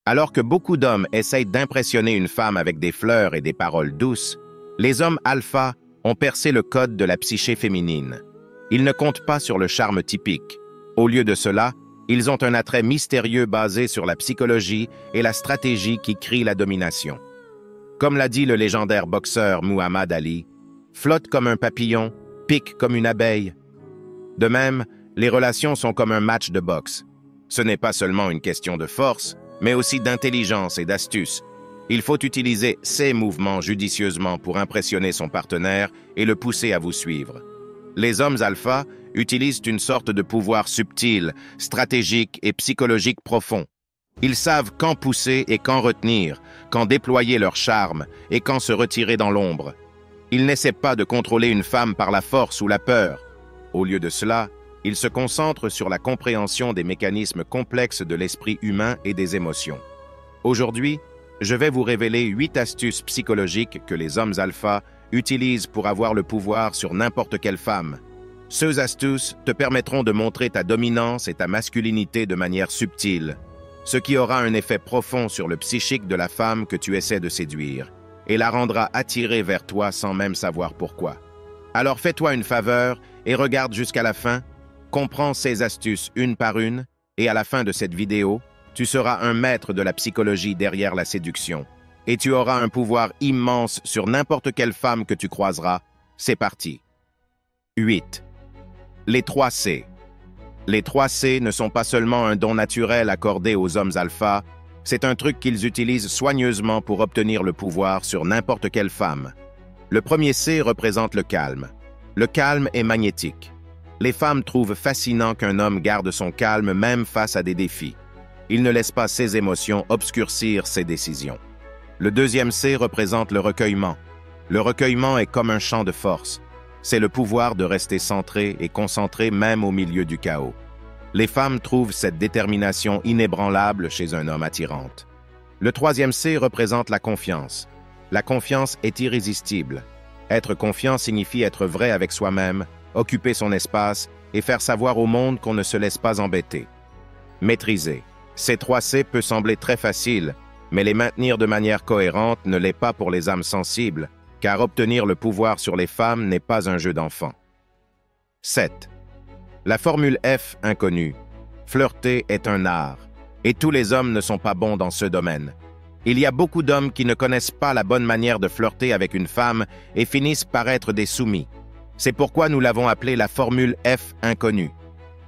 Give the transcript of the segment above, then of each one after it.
Alors que beaucoup d'hommes essayent d'impressionner une femme avec des fleurs et des paroles douces, les hommes alpha ont percé le code de la psyché féminine. Ils ne comptent pas sur le charme typique. Au lieu de cela, ils ont un attrait mystérieux basé sur la psychologie et la stratégie qui crient la domination. Comme l'a dit le légendaire boxeur Muhammad Ali, « flotte comme un papillon, pique comme une abeille ». De même, les relations sont comme un match de boxe. Ce n'est pas seulement une question de force, mais aussi d'intelligence et d'astuce. Il faut utiliser ces mouvements judicieusement pour impressionner son partenaire et le pousser à vous suivre. Les hommes alpha utilisent une sorte de pouvoir subtil, stratégique et psychologique profond. Ils savent quand pousser et quand retenir, quand déployer leur charme et quand se retirer dans l'ombre. Ils n'essaient pas de contrôler une femme par la force ou la peur. Au lieu de cela, ils se concentrent sur la compréhension des mécanismes complexes de l'esprit humain et des émotions. Aujourd'hui, je vais vous révéler 8 astuces psychologiques que les hommes alpha utilisent pour avoir le pouvoir sur n'importe quelle femme. Ces astuces te permettront de montrer ta dominance et ta masculinité de manière subtile, ce qui aura un effet profond sur le psychique de la femme que tu essaies de séduire, et la rendra attirée vers toi sans même savoir pourquoi. Alors fais-toi une faveur et regarde jusqu'à la fin, comprends ces astuces une par une, et à la fin de cette vidéo, tu seras un maître de la psychologie derrière la séduction, et tu auras un pouvoir immense sur n'importe quelle femme que tu croiseras. C'est parti. 8. Les 3 C. Les 3 C ne sont pas seulement un don naturel accordé aux hommes alpha, c'est un truc qu'ils utilisent soigneusement pour obtenir le pouvoir sur n'importe quelle femme. Le premier C représente le calme. Le calme est magnétique. Les femmes trouvent fascinant qu'un homme garde son calme même face à des défis. Il ne laisse pas ses émotions obscurcir ses décisions. Le deuxième C représente le recueillement. Le recueillement est comme un champ de force. C'est le pouvoir de rester centré et concentré même au milieu du chaos. Les femmes trouvent cette détermination inébranlable chez un homme attirante. Le troisième C représente la confiance. La confiance est irrésistible. Être confiant signifie être vrai avec soi-même, occuper son espace et faire savoir au monde qu'on ne se laisse pas embêter. Maîtriser. Ces 3 C peut sembler très facile, mais les maintenir de manière cohérente ne l'est pas pour les âmes sensibles, car obtenir le pouvoir sur les femmes n'est pas un jeu d'enfant. 7. La formule F inconnue. Flirter est un art, et tous les hommes ne sont pas bons dans ce domaine. Il y a beaucoup d'hommes qui ne connaissent pas la bonne manière de flirter avec une femme et finissent par être des soumis. C'est pourquoi nous l'avons appelée la formule F inconnue.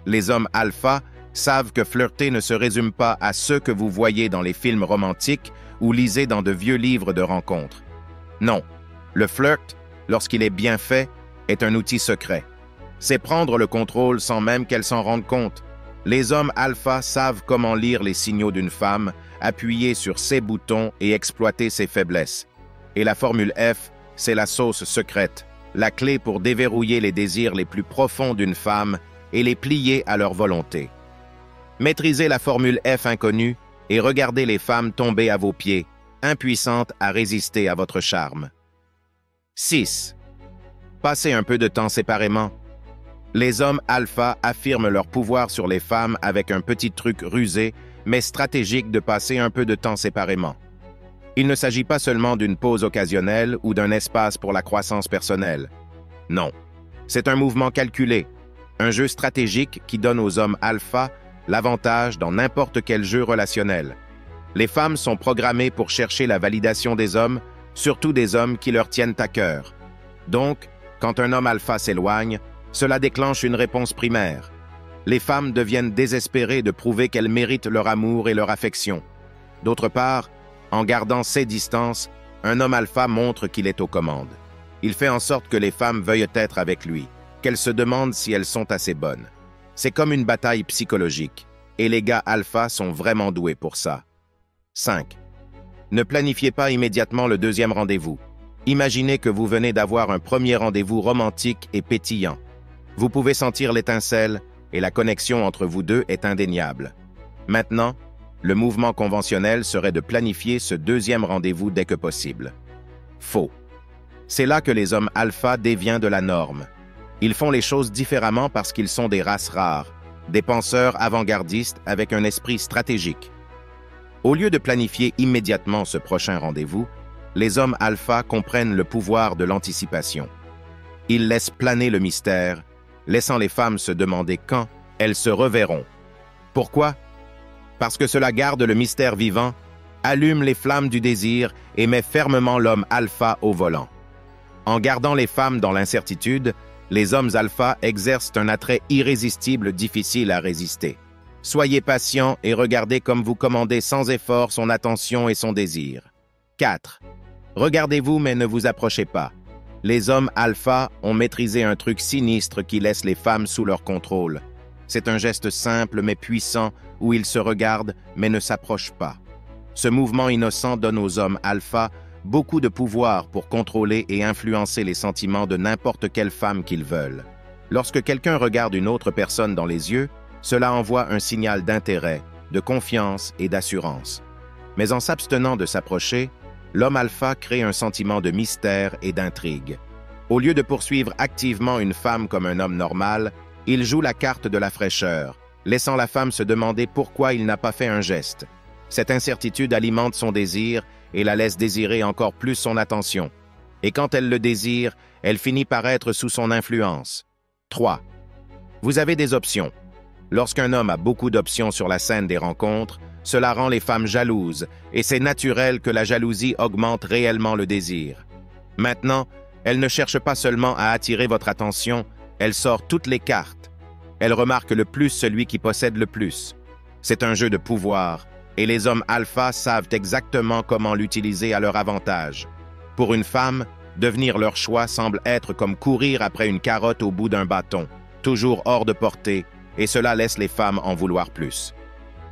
Les hommes alpha savent que flirter ne se résume pas à ceux que vous voyez dans les films romantiques ou lisez dans de vieux livres de rencontres. Non, le flirt, lorsqu'il est bien fait, est un outil secret. C'est prendre le contrôle sans même qu'elle s'en rende compte. Les hommes alpha savent comment lire les signaux d'une femme, appuyer sur ses boutons et exploiter ses faiblesses. Et la formule F, c'est la sauce secrète, la clé pour déverrouiller les désirs les plus profonds d'une femme et les plier à leur volonté. Maîtrisez la formule F inconnue et regardez les femmes tomber à vos pieds, impuissantes à résister à votre charme. 6. Passez un peu de temps séparément. Les hommes alpha affirment leur pouvoir sur les femmes avec un petit truc rusé, mais stratégique de passer un peu de temps séparément. Il ne s'agit pas seulement d'une pause occasionnelle ou d'un espace pour la croissance personnelle. Non, c'est un mouvement calculé, un jeu stratégique qui donne aux hommes alpha l'avantage dans n'importe quel jeu relationnel. Les femmes sont programmées pour chercher la validation des hommes, surtout des hommes qui leur tiennent à cœur. Donc, quand un homme alpha s'éloigne, cela déclenche une réponse primaire. Les femmes deviennent désespérées de prouver qu'elles méritent leur amour et leur affection. D'autre part, en gardant ses distances, un homme alpha montre qu'il est aux commandes. Il fait en sorte que les femmes veuillent être avec lui, qu'elles se demandent si elles sont assez bonnes. C'est comme une bataille psychologique, et les gars alpha sont vraiment doués pour ça. 5. Ne planifiez pas immédiatement le deuxième rendez-vous. Imaginez que vous venez d'avoir un premier rendez-vous romantique et pétillant. Vous pouvez sentir l'étincelle, et la connexion entre vous deux est indéniable. Maintenant, le mouvement conventionnel serait de planifier ce deuxième rendez-vous dès que possible. Faux. C'est là que les hommes alpha déviennent de la norme. Ils font les choses différemment parce qu'ils sont des races rares, des penseurs avant-gardistes avec un esprit stratégique. Au lieu de planifier immédiatement ce prochain rendez-vous, les hommes alpha comprennent le pouvoir de l'anticipation. Ils laissent planer le mystère, laissant les femmes se demander quand elles se reverront. Pourquoi? Parce que cela garde le mystère vivant, allume les flammes du désir et met fermement l'homme alpha au volant. En gardant les femmes dans l'incertitude, les hommes alpha exercent un attrait irrésistible difficile à résister. Soyez patient et regardez comme vous commandez sans effort son attention et son désir. 4. Regardez-vous mais ne vous approchez pas. Les hommes alpha ont maîtrisé un truc sinistre qui laisse les femmes sous leur contrôle. C'est un geste simple mais puissant où ils se regardent mais ne s'approchent pas. Ce mouvement innocent donne aux hommes alpha beaucoup de pouvoir pour contrôler et influencer les sentiments de n'importe quelle femme qu'ils veulent. Lorsque quelqu'un regarde une autre personne dans les yeux, cela envoie un signal d'intérêt, de confiance et d'assurance. Mais en s'abstenant de s'approcher, l'homme alpha crée un sentiment de mystère et d'intrigue. Au lieu de poursuivre activement une femme comme un homme normal, il joue la carte de la fraîcheur, laissant la femme se demander pourquoi il n'a pas fait un geste. Cette incertitude alimente son désir et la laisse désirer encore plus son attention. Et quand elle le désire, elle finit par être sous son influence. 3. Vous avez des options. Lorsqu'un homme a beaucoup d'options sur la scène des rencontres, cela rend les femmes jalouses, et c'est naturel que la jalousie augmente réellement le désir. Maintenant, elle ne cherche pas seulement à attirer votre attention, elle sort toutes les cartes. Elle remarque le plus celui qui possède le plus. C'est un jeu de pouvoir, et les hommes alpha savent exactement comment l'utiliser à leur avantage. Pour une femme, devenir leur choix semble être comme courir après une carotte au bout d'un bâton, toujours hors de portée, et cela laisse les femmes en vouloir plus.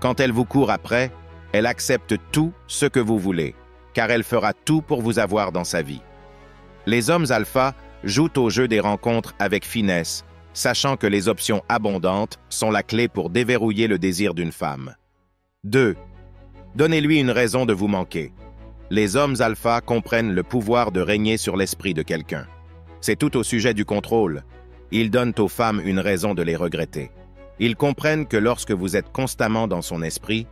Quand elle vous court après, elle accepte tout ce que vous voulez, car elle fera tout pour vous avoir dans sa vie. Les hommes alpha jouent au jeu des rencontres avec finesse, sachant que les options abondantes sont la clé pour déverrouiller le désir d'une femme. 2. Donnez-lui une raison de vous manquer. Les hommes alpha comprennent le pouvoir de régner sur l'esprit de quelqu'un. C'est tout au sujet du contrôle. Ils donnent aux femmes une raison de les regretter. Ils comprennent que lorsque vous êtes constamment dans son esprit,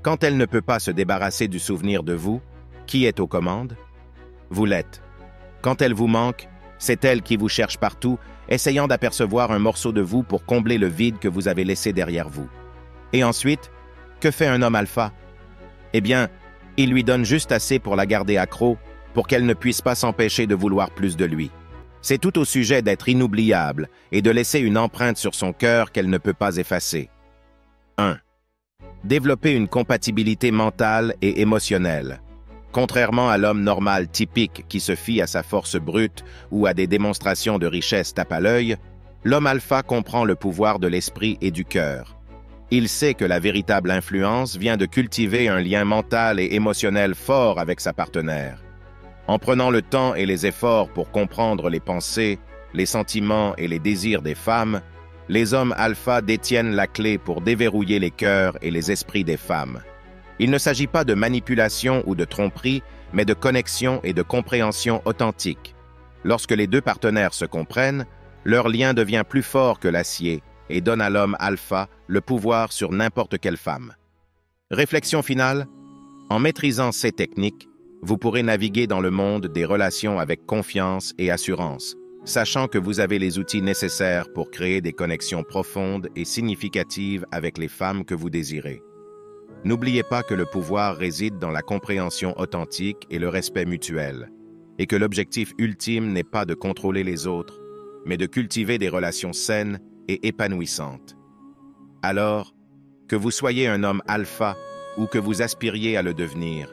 quand elle ne peut pas se débarrasser du souvenir de vous, qui est aux commandes? Vous l'êtes. Quand elle vous manque, c'est elle qui vous cherche partout, essayant d'apercevoir un morceau de vous pour combler le vide que vous avez laissé derrière vous. Et ensuite, que fait un homme alpha? Eh bien, il lui donne juste assez pour la garder accro, pour qu'elle ne puisse pas s'empêcher de vouloir plus de lui. C'est tout au sujet d'être inoubliable et de laisser une empreinte sur son cœur qu'elle ne peut pas effacer. 1. Développer une compatibilité mentale et émotionnelle. Contrairement à l'homme normal typique qui se fie à sa force brute ou à des démonstrations de richesse tape à l'œil, l'homme alpha comprend le pouvoir de l'esprit et du cœur. Il sait que la véritable influence vient de cultiver un lien mental et émotionnel fort avec sa partenaire. En prenant le temps et les efforts pour comprendre les pensées, les sentiments et les désirs des femmes, les hommes alpha détiennent la clé pour déverrouiller les cœurs et les esprits des femmes. Il ne s'agit pas de manipulation ou de tromperie, mais de connexion et de compréhension authentique. Lorsque les deux partenaires se comprennent, leur lien devient plus fort que l'acier et donne à l'homme alpha le pouvoir sur n'importe quelle femme. Réflexion finale. En maîtrisant ces techniques, vous pourrez naviguer dans le monde des relations avec confiance et assurance, sachant que vous avez les outils nécessaires pour créer des connexions profondes et significatives avec les femmes que vous désirez. N'oubliez pas que le pouvoir réside dans la compréhension authentique et le respect mutuel, et que l'objectif ultime n'est pas de contrôler les autres, mais de cultiver des relations saines et épanouissantes. Alors, que vous soyez un homme alpha ou que vous aspiriez à le devenir,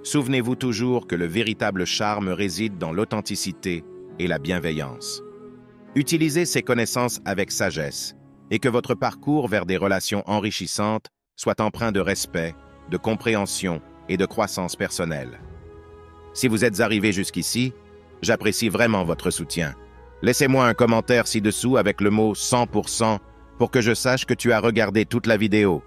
souvenez-vous toujours que le véritable charme réside dans l'authenticité et la bienveillance. Utilisez ces connaissances avec sagesse et que votre parcours vers des relations enrichissantes soit empreint de respect, de compréhension et de croissance personnelle. Si vous êtes arrivé jusqu'ici, j'apprécie vraiment votre soutien. Laissez-moi un commentaire ci-dessous avec le mot 100% pour que je sache que tu as regardé toute la vidéo.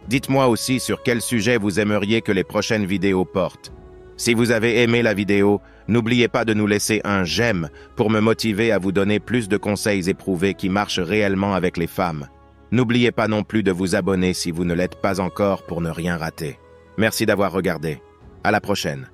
Dites-moi aussi sur quel sujet vous aimeriez que les prochaines vidéos portent. Si vous avez aimé la vidéo, n'oubliez pas de nous laisser un j'aime pour me motiver à vous donner plus de conseils éprouvés qui marchent réellement avec les femmes. N'oubliez pas non plus de vous abonner si vous ne l'êtes pas encore pour ne rien rater. Merci d'avoir regardé. À la prochaine.